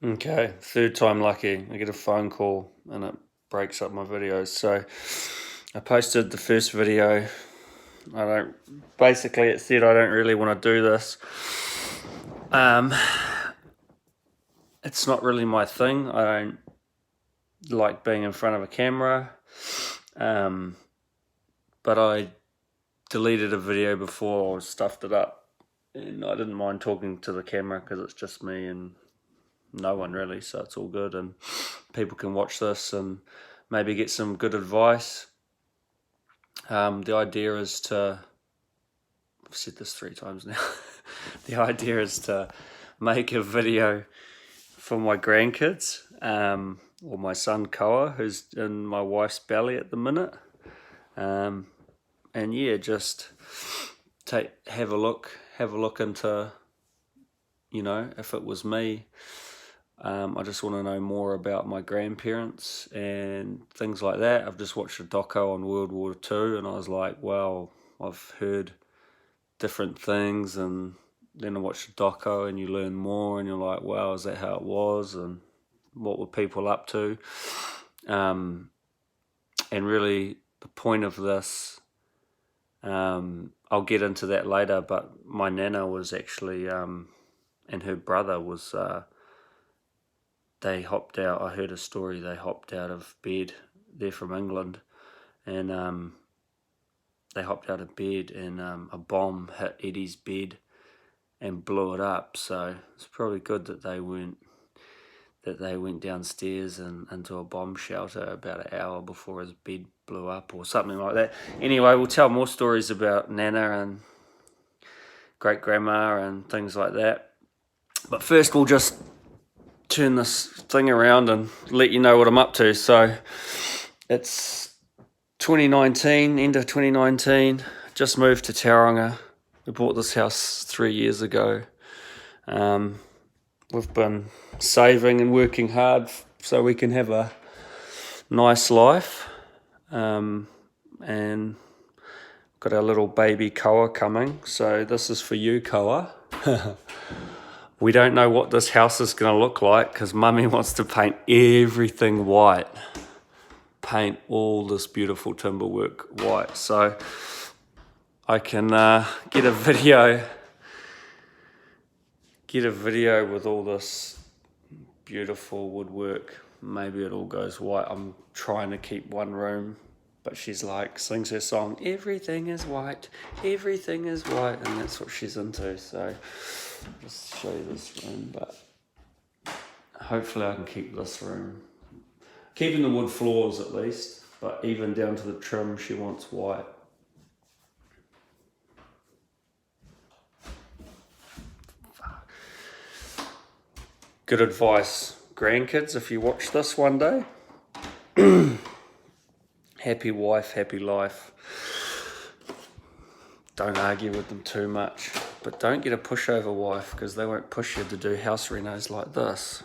Okay, third time lucky. I get a phone call and it breaks up my videos. So I posted the first video. Basically it said I don't really want to do this. Um, it's not really my thing. I don't like being in front of a camera. But I deleted a video before or stuffed it up. And I didn't mind talking to the camera because it's just me and no one really, so it's all good, and people can watch this and maybe get some good advice. The idea is to, I've said this 3 times now, the idea is to make a video for my grandkids, or my son Koa, who's in my wife's belly at the minute, and yeah, just have a look into, if it was me. I just want to know more about my grandparents and things like that. I've just watched a doco on World War II and I was like, wow, I've heard different things, and then I watched a doco and you learn more and you're like, wow, is that how it was, and what were people up to? And really the point of this, I'll get into that later, but my nana was actually, and her brother was, they hopped out. I heard a story. They hopped out of bed. They're from England, and they hopped out of bed, and a bomb hit Eddie's bed and blew it up. So it's probably good that they went downstairs and into a bomb shelter about an hour before his bed blew up or something like that. Anyway, we'll tell more stories about Nana and great grandma and things like that. But first, we'll just turn this thing around and let you know what I'm up to. So it's 2019, end of 2019, just moved to Tauranga. We bought this house 3 years ago. We've been saving and working hard so we can have a nice life, and got our little baby Koa coming. So this is for you, Koa. We don't know what this house is going to look like because Mummy wants to paint everything white. Paint all this beautiful timber work white. So I can get a video with all this beautiful woodwork. Maybe it all goes white. I'm trying to keep one room, but she's like, sings her song, everything is white, everything is white, and that's what she's into. So just show you this room, but hopefully I can keep this room. Keeping the wood floors at least, but even down to the trim, she wants white. Good advice, grandkids, if you watch this one day. Happy wife, happy life. Don't argue with them too much, but don't get a pushover wife because they won't push you to do house renos like this.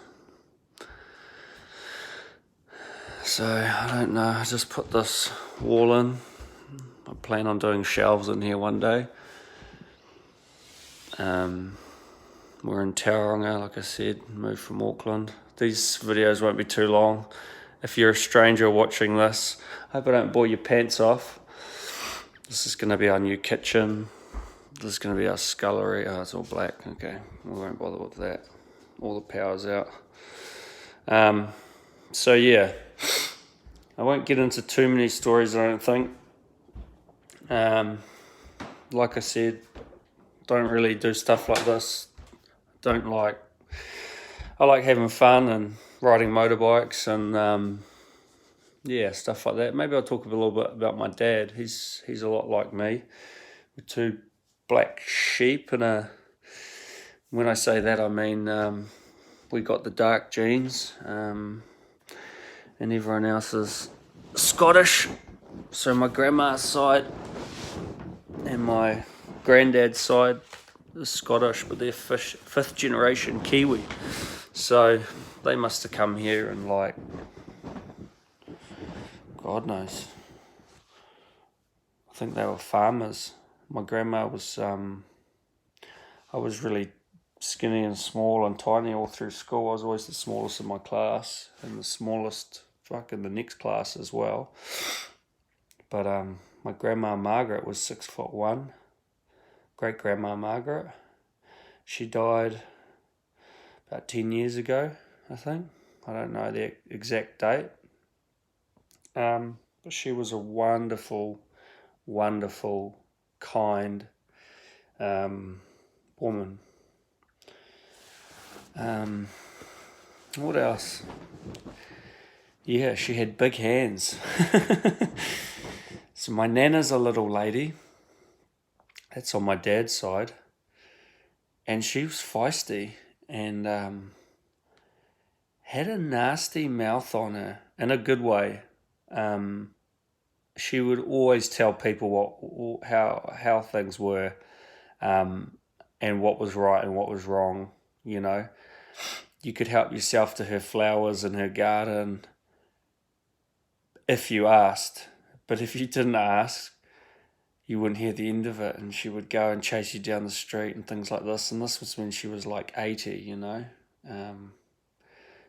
So I don't know, I just put this wall in. I plan on doing shelves in here one day. We're in Tauranga, like I said, moved from Auckland. These videos won't be too long. If you're a stranger watching this, I hope I don't bore your pants off. This is going to be our new kitchen. This is going to be our scullery. Oh, it's all black. Okay, we won't bother with that. All the power's out. So yeah, I won't get into too many stories, I don't think. Like I said, don't really do stuff like this. I like having fun and riding motorbikes and yeah, stuff like that. Maybe I'll talk a little bit about my dad. He's a lot like me, with 2 black sheep and when I say that I mean we got the dark genes, and everyone else is Scottish. So my grandma's side and my granddad's side is Scottish, but they're 5th generation Kiwi. So they must have come here and like, God knows. I think they were farmers. My grandma was, I was really skinny and small and tiny all through school. I was always the smallest in my class and the smallest in the next class as well. But my grandma Margaret was 6'1", great grandma Margaret. She died about 10 years ago, I think. I don't know the exact date. But she was a wonderful, wonderful, kind woman. What else? Yeah, she had big hands. So my nana's a little lady. That's on my dad's side. And she was feisty and had a nasty mouth on her in a good way. She would always tell people how things were, and what was right and what was wrong. You know, you could help yourself to her flowers in her garden if you asked, but if you didn't ask, you wouldn't hear the end of it. And she would go and chase you down the street and things like this. And this was when she was like 80, you know.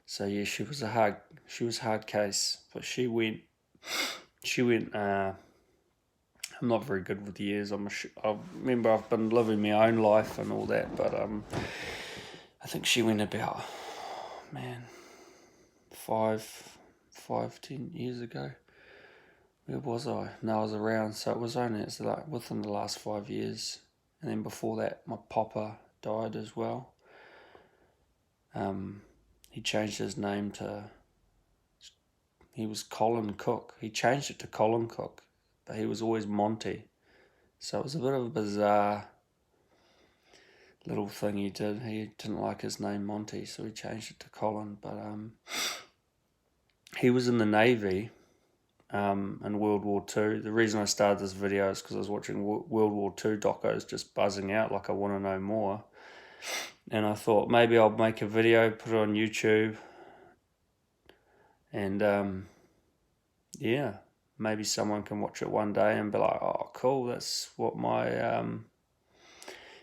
So yeah, she was hard case, but she went. I'm not very good with years. I remember I've been living my own life and all that, but I think she went about, 10 years ago. Where was I? No, I was around, so it's like within the last 5 years. And then before that, my papa died as well. He changed his name he was Colin Cook. He changed it to Colin Cook, but he was always Monty. So it was a bit of a bizarre little thing he did. He didn't like his name Monty, so he changed it to Colin. But he was in the Navy in World War II. The reason I started this video is because I was watching World War II docos just buzzing out like I want to know more. And I thought maybe I'll make a video, put it on YouTube, and maybe someone can watch it one day and be like, oh, cool, that's what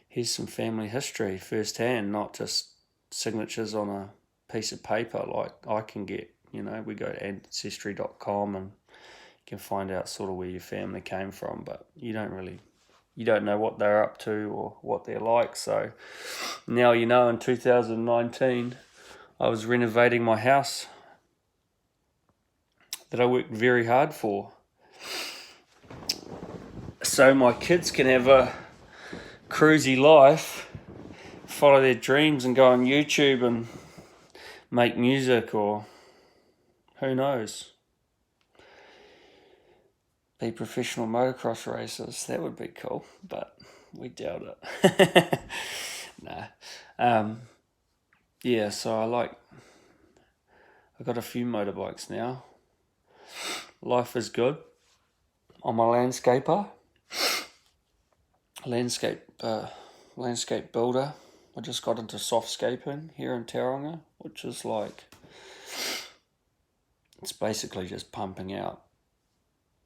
here's some family history firsthand, not just signatures on a piece of paper like I can get. You know, we go to ancestry.com and you can find out sort of where your family came from, but you don't know what they're up to or what they're like. So now you know. In 2019, I was renovating my house that I worked very hard for, so my kids can have a cruisy life, follow their dreams and go on YouTube and make music, or who knows, be professional motocross racers. That would be cool, but we doubt it. Nah. Yeah, so I got a few motorbikes now. Life is good. I'm a landscaper, landscape builder. I just got into softscaping here in Tauranga, which is like, it's basically just pumping out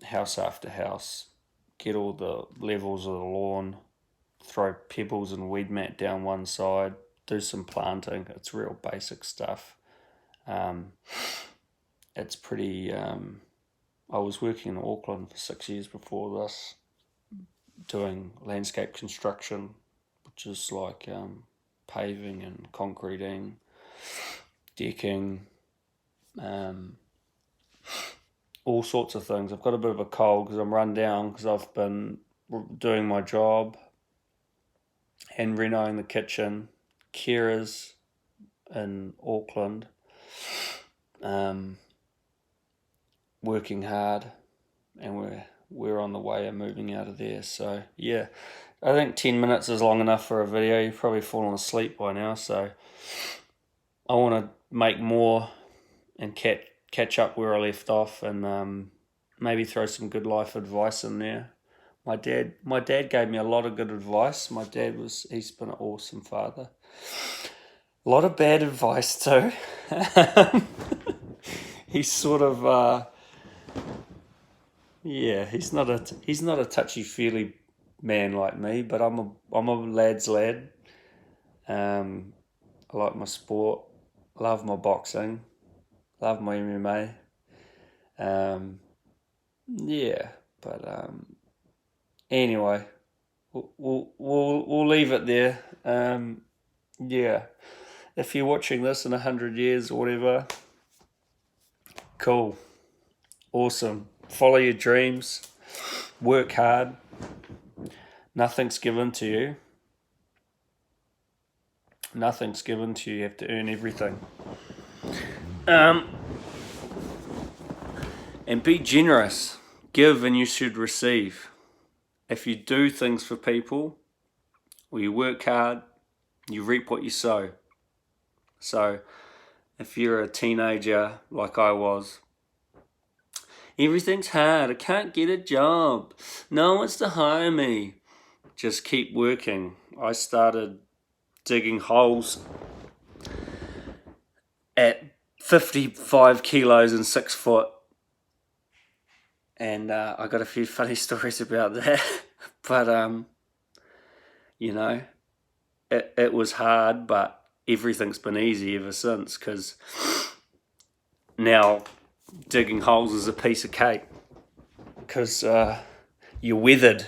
house after house, get all the levels of the lawn, throw pebbles and weed mat down one side, do some planting. It's real basic stuff. It's pretty, I was working in Auckland for 6 years before this, doing landscape construction, which is like paving and concreting, decking, all sorts of things. I've got a bit of a cold because I'm run down because I've been doing my job and renovating the kitchen, carers in Auckland, working hard, and we're on the way of moving out of there. So yeah, I think 10 minutes is long enough for a video. You've probably fallen asleep by now, so I want to make more and catch up where I left off, and maybe throw some good life advice in there. My dad gave me a lot of good advice. My dad he's been an awesome father. A lot of bad advice too. He's sort of he's not a touchy-feely man like me, but I'm a lad's lad. I like my sport, love my boxing, love my MMA. Yeah, but anyway, we'll leave it there. Yeah, if you're watching this in 100 years or whatever, cool, awesome. Follow your dreams, work hard. Nothing's given to you. Nothing's given to you. You have to earn everything. And be generous. Give and you should receive. If you do things for people, or you work hard, you reap what you sow. So, if you're a teenager like I was, everything's hard, I can't get a job, no one wants to hire me. Just keep working. I started digging holes at 55 kilos and 6 foot. And I got a few funny stories about that. But, you know, it was hard, but everything's been easy ever since, because now digging holes is a piece of cake, because you're weathered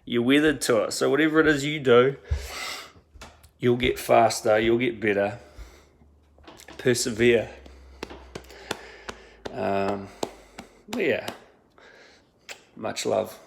to it. So whatever it is you do, you'll get faster, you'll get better. Persevere. Yeah, much love.